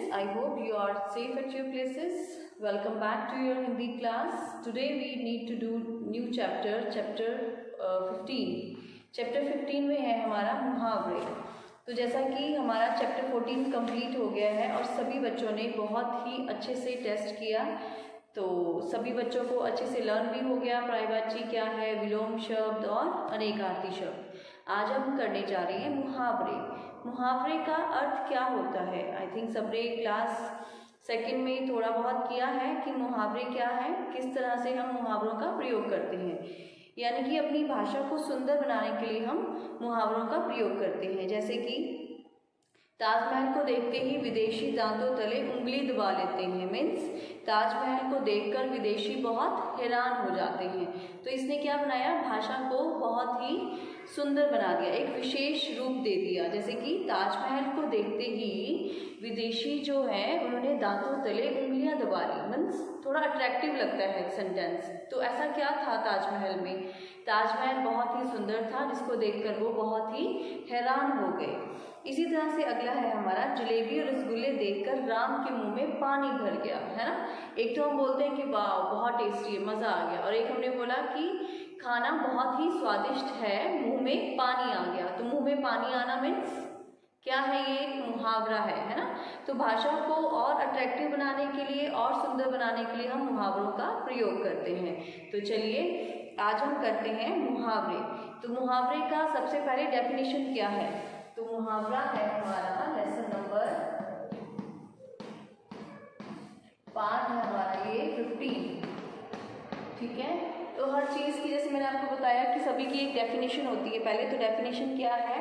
students, I hope you are safe at your places. Welcome back to your Hindi class. Today we need to do new chapter 15. Chapter 15 में है हमारा मुहावरे. तो जैसा कि हमारा चैप्टर 14 कंप्लीट हो गया है और सभी बच्चों ने बहुत ही अच्छे से टेस्ट किया, तो सभी बच्चों को अच्छे से लर्न भी हो गया पर्यायवाची क्या है, विलोम शब्द और अनेकार्थी शब्द. आज हम करने जा रहे हैं मुहावरे. मुहावरे का अर्थ क्या होता है? आई थिंक सबने क्लास सेकंड में थोड़ा बहुत किया है कि मुहावरे क्या है, किस तरह से हम मुहावरों का प्रयोग करते हैं. यानी कि अपनी भाषा को सुंदर बनाने के लिए हम मुहावरों का प्रयोग करते हैं. जैसे कि ताजमहल को देखते ही विदेशी दांतों तले उंगली दबा लेते हैं. मीन्स ताजमहल को देखकर विदेशी बहुत हैरान हो जाते हैं. तो इसने क्या बनाया, भाषा को बहुत ही सुंदर बना दिया, एक विशेष रूप दे दिया. जैसे कि ताजमहल को देखते ही विदेशी जो है उन्होंने दांतों तले उंगलियां दबा ली. मीन्स थोड़ा अट्रैक्टिव लगता है सेंटेंस. तो ऐसा क्या था ताजमहल में? ताजमहल बहुत ही सुंदर था जिसको देखकर वो बहुत ही हैरान हो गए. इसी तरह से अगला है हमारा, जलेबी और रसगुल्ले देखकर राम के मुंह में पानी भर गया, है ना. एक तो हम बोलते हैं कि वाह बहुत टेस्टी है, मज़ा आ गया, और एक हमने बोला कि खाना बहुत ही स्वादिष्ट है, मुंह में पानी आ गया. तो मुंह में पानी आना मीन्स क्या है, ये एक मुहावरा है ना. तो भाषा को और अट्रैक्टिव बनाने के लिए और सुंदर बनाने के लिए हम मुहावरों का प्रयोग करते हैं. तो चलिए आज हम करते हैं मुहावरे. तो मुहावरे का सबसे पहले डेफिनेशन क्या है? तो मुहावरा है हमारा लेसन नंबर, पार्ट है हमारा ये 15. ठीक है. तो हर चीज़ की, जैसे मैंने आपको बताया कि सभी की एक डेफिनेशन होती है. पहले तो डेफिनेशन क्या है?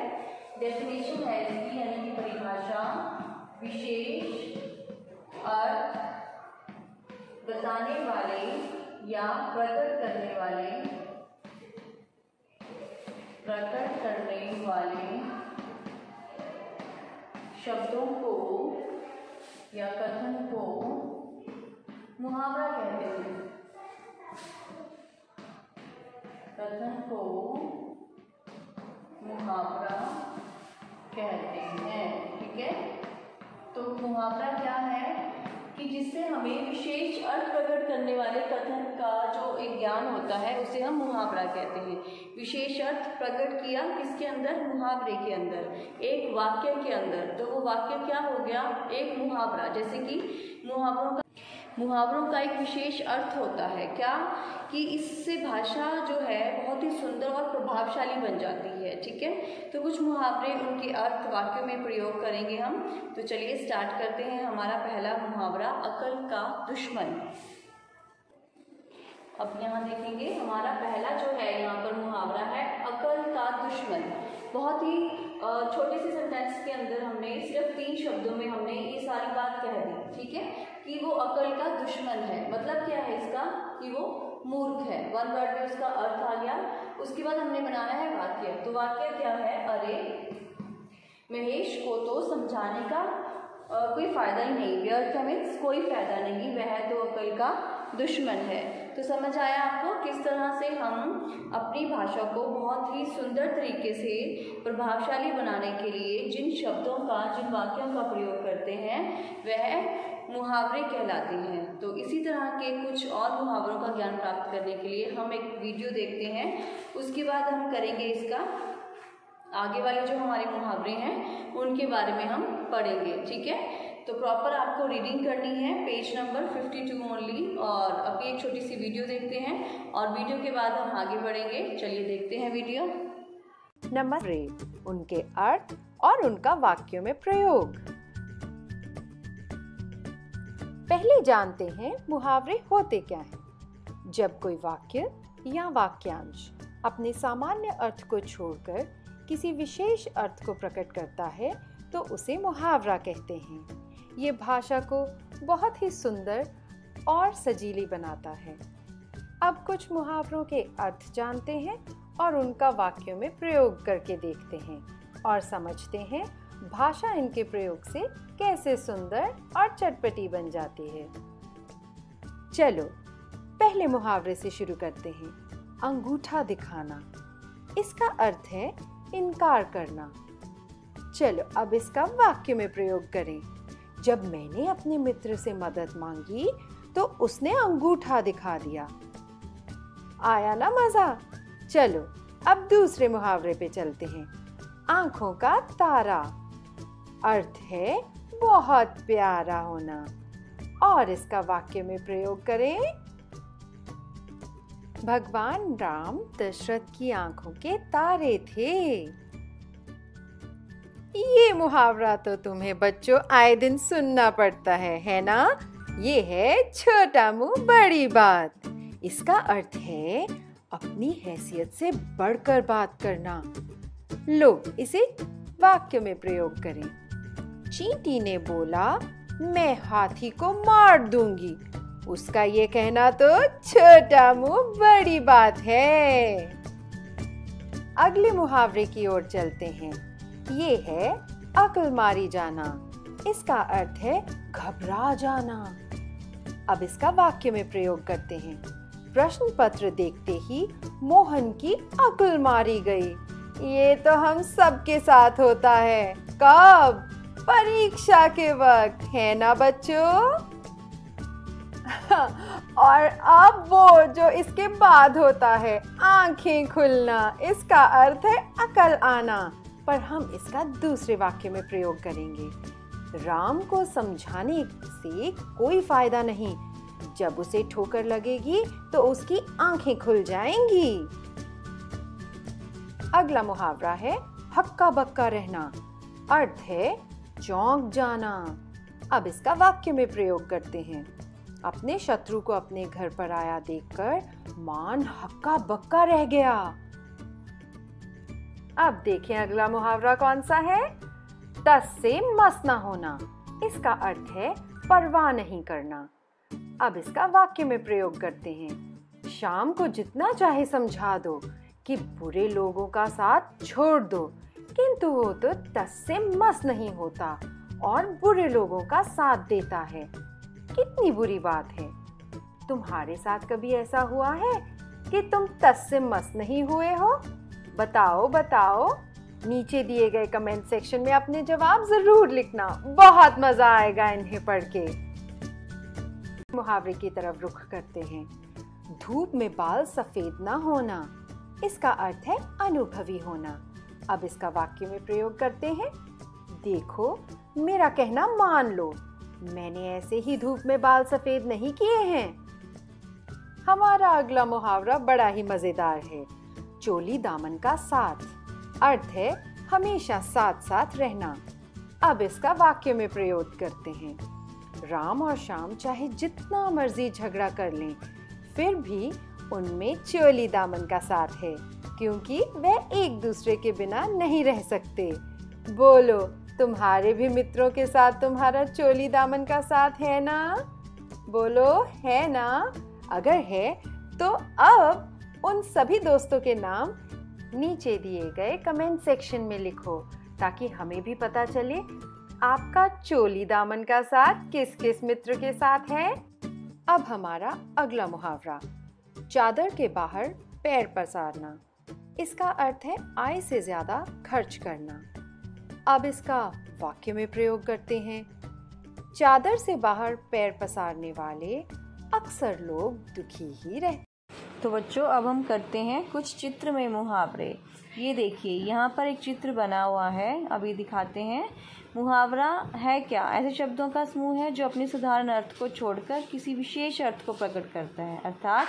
डेफिनेशन है इसकी, यानी कि परिभाषा, विशेष अर्थ बताने वाले या प्रकट करने वाले शब्दों को या कथन को मुहावरा कहते हैं. कथन को मुहावरा कहते हैं. ठीक है. तो मुहावरा क्या है कि जिससे हमें विशेष अर्थ प्रकट करने वाले कथन का जो एक ज्ञान होता है उसे हम मुहावरा कहते हैं. विशेष अर्थ प्रकट किया किसके अंदर? मुहावरे के अंदर, एक वाक्य के अंदर. तो वो वाक्य क्या हो गया? एक मुहावरा. जैसे कि मुहावरों का एक विशेष अर्थ होता है क्या, कि इससे भाषा जो है बहुत ही सुंदर और प्रभावशाली बन जाती है. ठीक है. तो कुछ मुहावरे, उनके अर्थ वाक्यों में प्रयोग करेंगे हम. तो चलिए स्टार्ट करते हैं. हमारा पहला मुहावरा, अकल का दुश्मन. अब यहाँ देखेंगे हमारा पहला जो है यहाँ पर मुहावरा है अकल का दुश्मन. बहुत ही छोटे से सेंटेंस के अंदर हमने सिर्फ 3 शब्दों में हमने ये सारी बात कह दी. ठीक है. कि वो अकल का दुश्मन है. मतलब क्या है इसका? कि वो मूर्ख है. 1 वर्ड में उसका अर्थ आ गया. उसके बाद हमने बनाना है वाक्य. तो वाक्य क्या है? अरे महेश को तो समझाने का कोई फायदा ही नहीं. व्यर्थ मीन्स कोई फायदा नहीं, वह तो अकल का दुश्मन है. तो समझ आया आपको किस तरह से हम अपनी भाषा को बहुत ही सुंदर तरीके से प्रभावशाली बनाने के लिए जिन शब्दों का, जिन वाक्यों का प्रयोग करते हैं वह मुहावरे कहलाते हैं. तो इसी तरह के कुछ और मुहावरों का ज्ञान प्राप्त करने के लिए हम एक वीडियो देखते हैं. उसके बाद हम करेंगे इसका आगे वाले जो हमारे मुहावरे हैं उनके बारे में हम पढ़ेंगे. ठीक है. तो प्रॉपर आपको रीडिंग करनी है, पेज नंबर 52 ओनली. और अभी एक छोटी सी वीडियो देखते हैं और वीडियो के बाद हम आगे बढ़ेंगे. चलिए देखते हैं वीडियो. नंबर, उनके अर्थ और उनका वाक्यों में प्रयोग. पहले जानते हैं मुहावरे होते क्या हैं. जब कोई वाक्य या वाक्यांश अपने सामान्य अर्थ को छोड़कर किसी विशेष अर्थ को प्रकट करता है तो उसे मुहावरा कहते हैं. ये भाषा को बहुत ही सुंदर और सजीली बनाता है. अब कुछ मुहावरों के अर्थ जानते हैं और उनका वाक्यों में प्रयोग करके देखते हैं और समझते हैं भाषा इनके प्रयोग से कैसे सुंदर और चटपटी बन जाती है. चलो पहले मुहावरे से शुरू करते हैं. अंगूठा दिखाना. इसका अर्थ है इनकार करना. चलो अब इसका वाक्य में प्रयोग करें. जब मैंने अपने मित्र से मदद मांगी तो उसने अंगूठा दिखा दिया। आया ना मजा? चलो अब दूसरे मुहावरे पे चलते हैं। आंखों का तारा, अर्थ है बहुत प्यारा होना। और इसका वाक्य में प्रयोग करें। भगवान राम दशरथ की आंखों के तारे थे। ये मुहावरा तो तुम्हें बच्चों आए दिन सुनना पड़ता है ना? ये है छोटा मुंह बड़ी बात। इसका अर्थ है अपनी हैसियत से बढ़कर बात करना। लो इसे वाक्य में प्रयोग करें। चींटी ने बोला, मैं हाथी को मार दूंगी। उसका ये कहना तो छोटा मुंह बड़ी बात है। अगले मुहावरे की ओर चलते हैं। ये है अक्ल मारी जाना। इसका अर्थ है घबरा जाना। अब इसका वाक्य में प्रयोग करते हैं। प्रश्न पत्र देखते ही मोहन की अक्ल मारी गई। ये तो हम सबके साथ होता है। कब? परीक्षा के वक्त, है ना बच्चों? और अब वो जो इसके बाद होता है, आंखें खुलना। इसका अर्थ है अकल आना, पर हम इसका दूसरे वाक्य में प्रयोग करेंगे। राम को समझाने से कोई फायदा नहीं। जब उसे ठोकर लगेगी तो उसकी आंखें खुल जाएंगी। अगला मुहावरा है हक्का बक्का रहना। अर्थ है चौंक जाना। अब इसका वाक्य में प्रयोग करते हैं। अपने शत्रु को अपने घर पर आया देखकर मान हक्का बक्का रह गया। अब देखें अगला मुहावरा कौन सा है। तस से मस ना होना। इसका अर्थ है परवाह नहीं करना। अब इसका वाक्य में प्रयोग करते हैं। शाम को जितना चाहे समझा दो कि बुरे लोगों का साथ छोड़ दो, किंतु वो तो तस से मस नहीं होता और बुरे लोगों का साथ देता है। कितनी बुरी बात है। तुम्हारे साथ कभी ऐसा हुआ है कि तुम तस से मस नहीं हुए हो? बताओ बताओ। नीचे दिए गए कमेंट सेक्शन में अपने जवाब जरूर लिखना। बहुत मजा आएगा इन्हें पढ़ के। मुहावरे की तरफ रुख करते हैं। धूप में बाल सफेद ना होना। इसका अर्थ है अनुभवी होना। अब इसका वाक्य में प्रयोग करते हैं। देखो मेरा कहना मान लो, मैंने ऐसे ही धूप में बाल सफेद नहीं किए हैं। हमारा अगला मुहावरा बड़ा ही मजेदार है। चोली दामन का साथ। अर्थ है हमेशा साथ साथ रहना। अब इसका वाक्य में प्रयोग करते हैं। राम और श्याम चाहे जितना मर्जी झगड़ा कर लें, फिर भी उनमें चोली दामन का साथ है, क्योंकि वह एक दूसरे के बिना नहीं रह सकते। बोलो, तुम्हारे भी मित्रों के साथ तुम्हारा चोली दामन का साथ है ना? बोलो, है ना? अगर है तो अब उन सभी दोस्तों के नाम नीचे दिए गए कमेंट सेक्शन में लिखो, ताकि हमें भी पता चले आपका चोली दामन का साथ किस किस मित्र के साथ है। अब हमारा अगला मुहावरा, चादर के बाहर पैर पसारना। इसका अर्थ है आय से ज्यादा खर्च करना। अब इसका वाक्य में प्रयोग करते हैं। चादर से बाहर पैर पसारने वाले अक्सर लोग दुखी ही रहते। तो बच्चों अब हम करते हैं कुछ चित्र में मुहावरे। ये देखिए यहाँ पर एक चित्र बना हुआ है, अभी दिखाते हैं। मुहावरा है क्या? ऐसे शब्दों का समूह है जो अपने साधारण अर्थ को छोड़कर किसी विशेष अर्थ को प्रकट करता है। अर्थात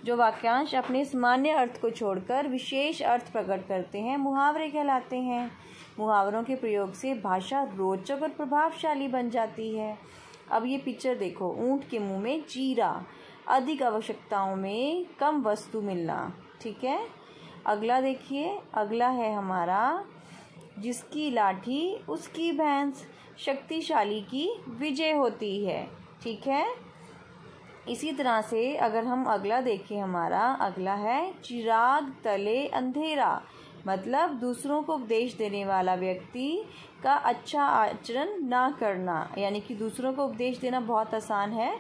जो वाक्यांश अपने सामान्य अर्थ को छोड़कर विशेष अर्थ प्रकट करते हैं, मुहावरे कहलाते हैं। मुहावरों के प्रयोग से भाषा रोचक और प्रभावशाली बन जाती है। अब ये पिक्चर देखो, ऊंट के मुंह में जीरा, अधिक आवश्यकताओं में कम वस्तु मिलना। ठीक है, अगला देखिए, अगला है हमारा जिसकी लाठी उसकी भैंस, शक्तिशाली की विजय होती है। ठीक है, इसी तरह से अगर हम अगला देखें, हमारा अगला है चिराग तले अंधेरा, मतलब दूसरों को उपदेश देने वाला व्यक्ति का अच्छा आचरण ना करना, यानी कि दूसरों को उपदेश देना बहुत आसान है,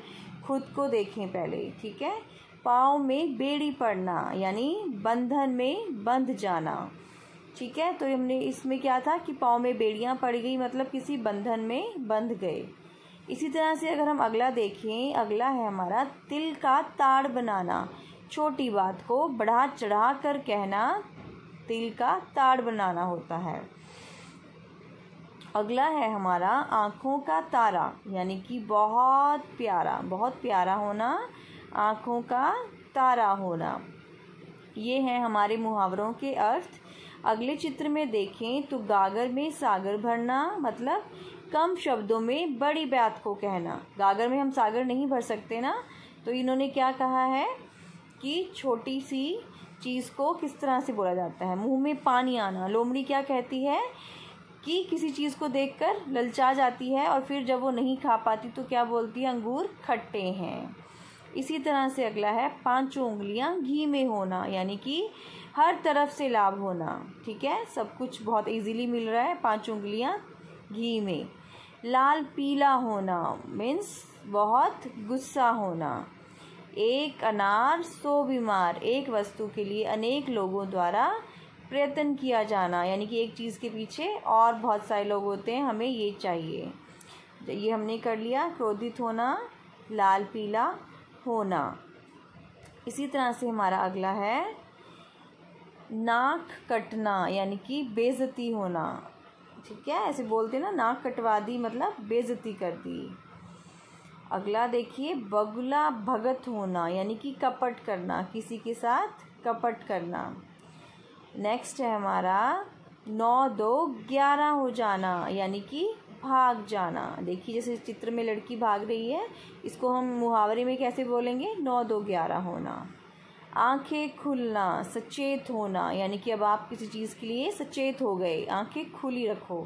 खुद को देखें पहले। ठीक है, पाँव में बेड़ी पड़ना, यानी बंधन में बंध जाना। ठीक है, तो हमने इसमें क्या था कि पाँव में बेड़ियाँ पड़ गई, मतलब किसी बंधन में बंध गए। इसी तरह से अगर हम अगला देखें, अगला है हमारा तिल का ताड़ बनाना। छोटी बात को बढ़ा चढ़ा कर कहना तिल का ताड़ बनाना होता है। अगला है हमारा आँखों का तारा, यानी कि बहुत प्यारा होना, आँखों का तारा होना। ये हैं हमारे मुहावरों के अर्थ। अगले चित्र में देखें तो गागर में सागर भरना, मतलब कम शब्दों में बड़ी बात को कहना। गागर में हम सागर नहीं भर सकते ना, तो इन्होंने क्या कहा है कि छोटी सी चीज़ को किस तरह से बोला जाता है। मुंह में पानी आना, लोमड़ी क्या कहती है कि किसी चीज़ को देखकर ललचा जाती है और फिर जब वो नहीं खा पाती तो क्या बोलती है, अंगूर खट्टे हैं। इसी तरह से अगला है पांचों उंगलियां घी में होना, यानी कि हर तरफ से लाभ होना। ठीक है, सब कुछ बहुत इजीली मिल रहा है, पांचों उंगलियां घी में। लाल पीला होना मीन्स बहुत गुस्सा होना। एक अनार सौ बीमार, एक वस्तु के लिए अनेक लोगों द्वारा प्रयत्न किया जाना, यानी कि एक चीज़ के पीछे और बहुत सारे लोग होते हैं, हमें ये चाहिए। ये हमने कर लिया। क्रोधित होना, लाल पीला होना। इसी तरह से हमारा अगला है नाक कटना, यानी कि बेइज्जती होना। ठीक है, ऐसे बोलते हैं ना, नाक कटवा दी मतलब बेइज्जती कर दी। अगला देखिए बगुला भगत होना, यानी कि कपट करना, किसी के साथ कपट करना। नेक्स्ट है हमारा 9 2 11 हो जाना, यानी कि भाग जाना। देखिए जैसे चित्र में लड़की भाग रही है, इसको हम मुहावरे में कैसे बोलेंगे, 9 2 11 होना। आंखें खुलना, सचेत होना, यानी कि अब आप किसी चीज़ के लिए सचेत हो गए, आंखें खुली रखो।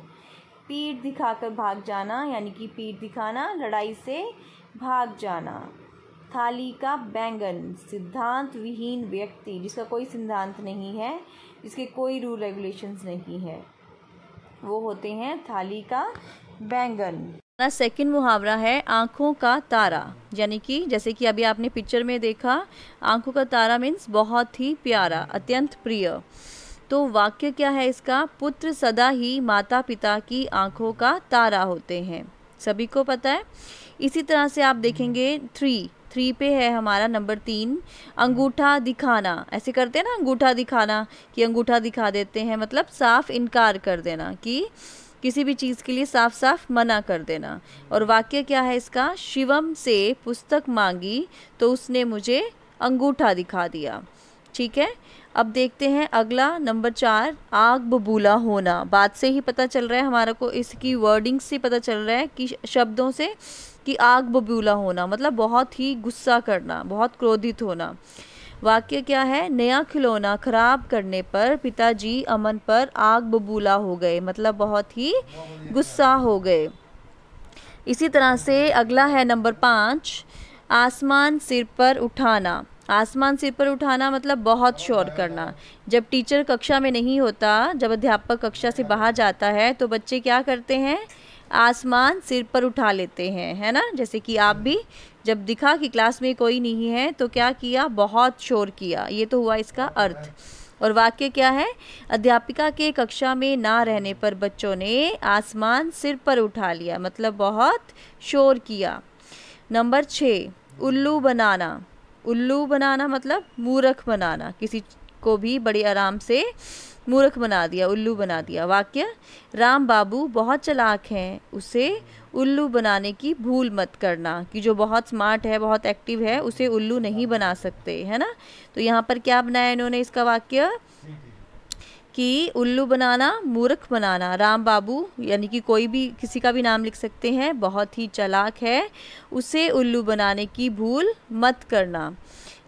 पीठ दिखाकर भाग जाना, यानी कि पीठ दिखाना, लड़ाई से भाग जाना। थाली का बैंगन, सिद्धांत विहीन व्यक्ति, जिसका कोई सिद्धांत नहीं है, जिसके कोई रूल रेगुलेशंस नहीं है, वो होते हैं थाली का बैंगन। हमारा सेकंड मुहावरा है आँखों का तारा, यानी कि जैसे कि अभी आपने पिक्चर में देखा, आँखों का तारा मीन्स बहुत ही प्यारा, अत्यंत प्रिय। तो वाक्य क्या है इसका, पुत्र सदा ही माता पिता की आँखों का तारा होते हैं, सभी को पता है। इसी तरह से आप देखेंगे 3 पे है हमारा नंबर 3, अंगूठा दिखाना। ऐसे करते हैं ना, अंगूठा दिखाना, कि अंगूठा दिखा देते हैं, मतलब साफ इनकार कर देना, कि किसी भी चीज़ के लिए साफ साफ मना कर देना। और वाक्य क्या है इसका, शिवम से पुस्तक मांगी तो उसने मुझे अंगूठा दिखा दिया। ठीक है, अब देखते हैं अगला नंबर 4, आग बबूला होना। बात से ही पता चल रहा है हमारा को, इसकी वर्डिंग से पता चल रहा है कि शब्दों से, कि आग बबूला होना मतलब बहुत ही गुस्सा करना, बहुत क्रोधित होना। वाक्य क्या है, नया खिलौना खराब करने पर पिताजी अमन पर आग बबूला हो गए, मतलब बहुत ही गुस्सा हो गए। इसी तरह से अगला है नंबर 5, आसमान सिर पर उठाना। आसमान सिर पर उठाना मतलब बहुत शोर करना। जब टीचर कक्षा में नहीं होता, जब अध्यापक कक्षा से बाहर जाता है, तो बच्चे क्या करते हैं, आसमान सिर पर उठा लेते हैं, है ना। जैसे कि आप भी जब दिखा कि क्लास में कोई नहीं है तो क्या किया, बहुत शोर किया। ये तो हुआ इसका अर्थ। और वाक्य क्या है, अध्यापिका के कक्षा में ना रहने पर बच्चों ने आसमान सिर पर उठा लिया, मतलब बहुत शोर किया। नंबर 6, उल्लू बनाना। उल्लू बनाना मतलब मूर्ख बनाना, किसी को भी बड़े आराम से मूर्ख बना दिया, उल्लू बना दिया। वाक्य, राम बाबू बहुत चालाक हैं, उसे उल्लू बनाने की भूल मत करना, कि जो बहुत स्मार्ट है, बहुत एक्टिव है, उसे उल्लू नहीं बना सकते, है ना। तो यहाँ पर क्या बनाया इन्होंने इसका वाक्य, कि उल्लू बनाना, मूर्ख बनाना। राम बाबू यानी कि कोई भी, किसी का भी नाम लिख सकते हैं, बहुत ही चालाक है, उसे उल्लू बनाने की भूल मत करना।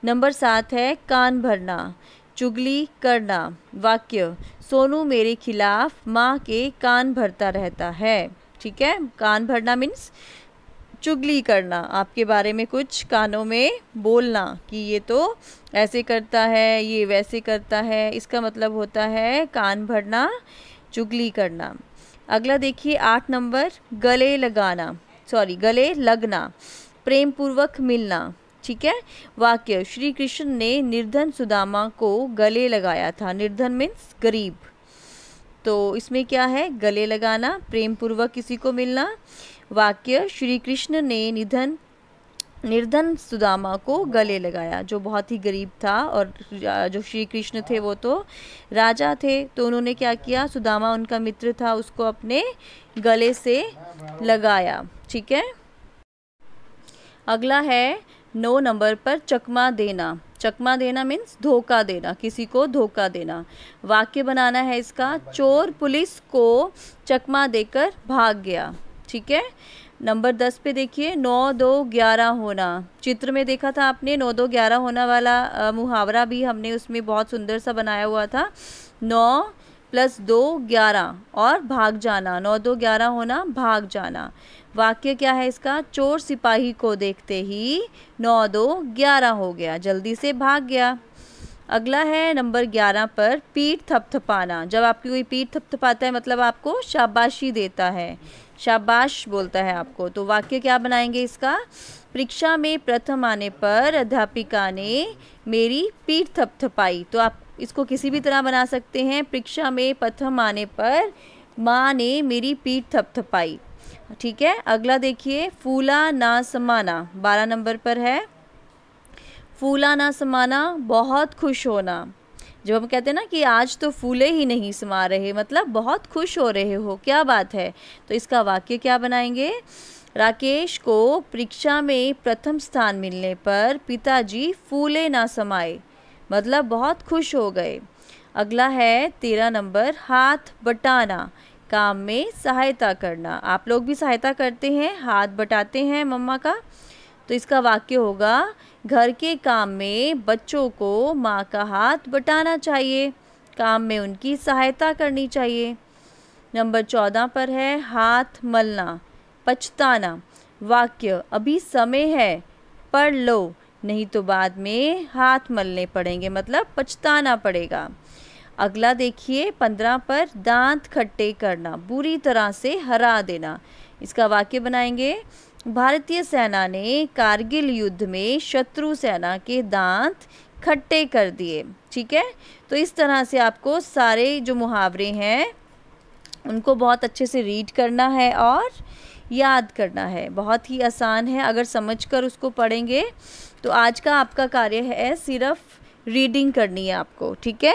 नंबर 7 है कान भरना, चुगली करना। वाक्य, सोनू मेरे खिलाफ माँ के कान भरता रहता है। ठीक है, कान भरना मीन्स चुगली करना, आपके बारे में कुछ कानों में बोलना, कि ये तो ऐसे करता है, ये वैसे करता है, इसका मतलब होता है कान भरना, चुगली करना। अगला देखिए 8 नंबर, गले लगना, प्रेम पूर्वक मिलना। ठीक है, वाक्य, श्री कृष्ण ने निर्धन सुदामा को गले लगाया था। निर्धन मीन्स गरीब, तो इसमें क्या है, गले लगाना, प्रेम पूर्वक किसी को मिलना। वाक्य, श्री कृष्ण ने निर्धन सुदामा को गले लगाया, जो बहुत ही गरीब था, और जो श्री कृष्ण थे वो तो राजा थे, तो उन्होंने क्या किया, सुदामा उनका मित्र था, उसको अपने गले से लगाया। ठीक है। अगला है 9 नंबर पर चकमा देना। चकमा देना मीन्स धोखा देना, किसी को धोखा देना। वाक्य बनाना है इसका, चोर पुलिस को चकमा देकर भाग गया। ठीक है। नंबर 10 पे देखिए, 9 2 11 होना। चित्र में देखा था आपने 9 2 11 होना वाला मुहावरा भी हमने उसमें बहुत सुंदर सा बनाया हुआ था। 9 + 2 11 और भाग जाना, 9 2 11 होना, भाग जाना। वाक्य क्या है इसका, चोर सिपाही को देखते ही 9 2 11 हो गया, जल्दी से भाग गया। अगला है नंबर 11 पर पीठ थपथपाना। जब आपकी कोई पीठ थपथपाता है मतलब आपको शाबाशी देता है, शाबाश बोलता है आपको। तो वाक्य क्या बनाएंगे इसका, परीक्षा में प्रथम आने पर अध्यापिका ने मेरी पीठ थपथपाई। तो आप इसको किसी भी तरह बना सकते हैं, परीक्षा में प्रथम आने पर माँ ने मेरी पीठ थपथपाई। ठीक है। अगला देखिए, फूला ना समाना, 12 नंबर पर है। फूला ना समाना, बहुत खुश होना। जब हम कहते हैं ना कि आज तो फूले ही नहीं समा रहे, मतलब बहुत खुश हो रहे हो, क्या बात है। तो इसका वाक्य क्या बनाएंगे, राकेश को परीक्षा में प्रथम स्थान मिलने पर पिताजी फूले ना समाए, मतलब बहुत खुश हो गए। अगला है 13 नंबर, हाथ बटाना, काम में सहायता करना। आप लोग भी सहायता करते हैं, हाथ बटाते हैं मम्मा का। तो इसका वाक्य होगा, घर के काम में बच्चों को माँ का हाथ बटाना चाहिए, काम में उनकी सहायता करनी चाहिए। नंबर 14 पर है, हाथ मलना, पछताना। वाक्य, अभी समय है, पढ़ लो, नहीं तो बाद में हाथ मलने पड़ेंगे, मतलब पछताना पड़ेगा। अगला देखिए 15 पर, दांत खट्टे करना, बुरी तरह से हरा देना। इसका वाक्य बनाएंगे, भारतीय सेना ने कारगिल युद्ध में शत्रु सेना के दांत खट्टे कर दिए। ठीक है। तो इस तरह से आपको सारे जो मुहावरे हैं उनको बहुत अच्छे से रीड करना है और याद करना है। बहुत ही आसान है, अगर समझकर उसको पढ़ेंगे तो आज का आपका कार्य है सिर्फ रीडिंग करनी है आपको। ठीक है।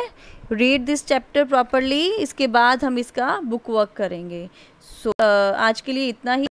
रीड दिस चैप्टर प्रॉपरली, इसके बाद हम इसका बुक वर्क करेंगे। आज के लिए इतना ही।